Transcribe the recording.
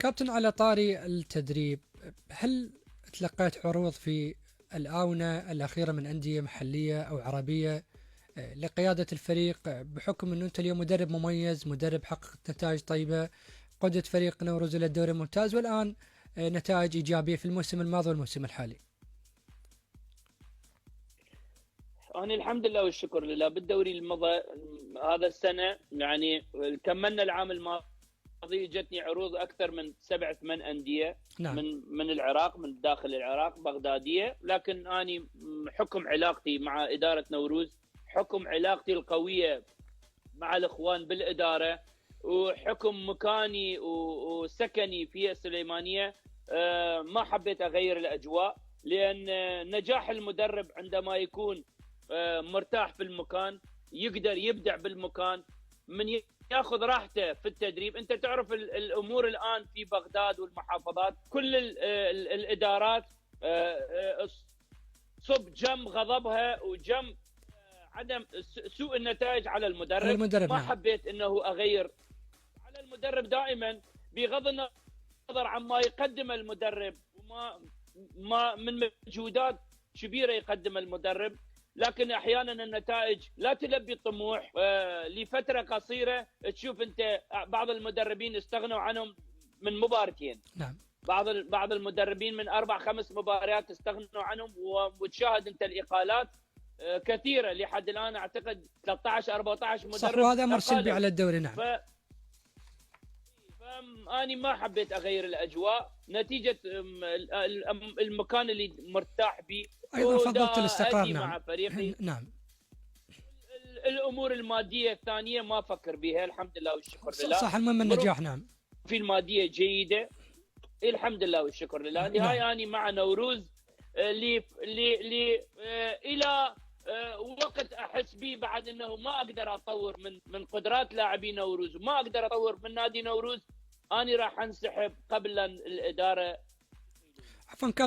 كابتن، على طاري التدريب، هل تلقيت عروض في الآونة الأخيرة من أندية محلية أو عربية لقيادة الفريق، بحكم أنه أنت اليوم مدرب مميز، مدرب حقق نتائج طيبة، قدت فريق نوروز إلى الدوري الممتاز، والآن نتائج إيجابية في الموسم الماضي والموسم الحالي؟ أنا الحمد لله والشكر لله بالدوري المضى هذا السنة، يعني كملنا العام الماضي جتني عروض أكثر من 7-8 أندية. نعم. من العراق، من داخل العراق، بغدادية. لكن أنا حكم علاقتي مع إدارة نوروز، حكم علاقتي القوية مع الإخوان بالإدارة، وحكم مكاني وسكني في السليمانية، ما حبيت أغير الأجواء. لأن نجاح المدرب عندما يكون مرتاح في المكان، يقدر يبدع بالمكان، من ياخذ راحته في التدريب. انت تعرف الامور الان في بغداد والمحافظات، كل الادارات صب جم غضبها وجم عدم سوء النتائج على المدرب. ما نعم. حبيت انه اغير على المدرب دائما، بغض النظر عما يقدم المدرب وما من مجهودات كبيره يقدم المدرب، لكن احيانا النتائج لا تلبي الطموح. لفتره قصيره تشوف انت بعض المدربين استغنوا عنهم من مباراتين. نعم. بعض المدربين من 4-5 مباريات استغنوا عنهم، وتشاهد انت الاقالات كثيره لحد الان. اعتقد 13-14 مدرب. صح، وهذا امر سلبي على الدوري. نعم. فأني ما حبيت أغير الأجواء نتيجة المكان اللي مرتاح به، أيضا فضلت الاستقرار. نعم. مع فريقي. نعم. الأمور المادية الثانية ما أفكر بها، الحمد لله والشكر لله. صح، المهم النجاح. نعم. في المادية جيدة، الحمد لله والشكر لله. نهاية أنا مع نوروز إلى وقت احس به بعد انه ما اقدر اطور من قدرات لاعبي نوروز، وما اقدر اطور من نادي نوروز. اني راح انسحب قبل الاداره. عفوا كابتن.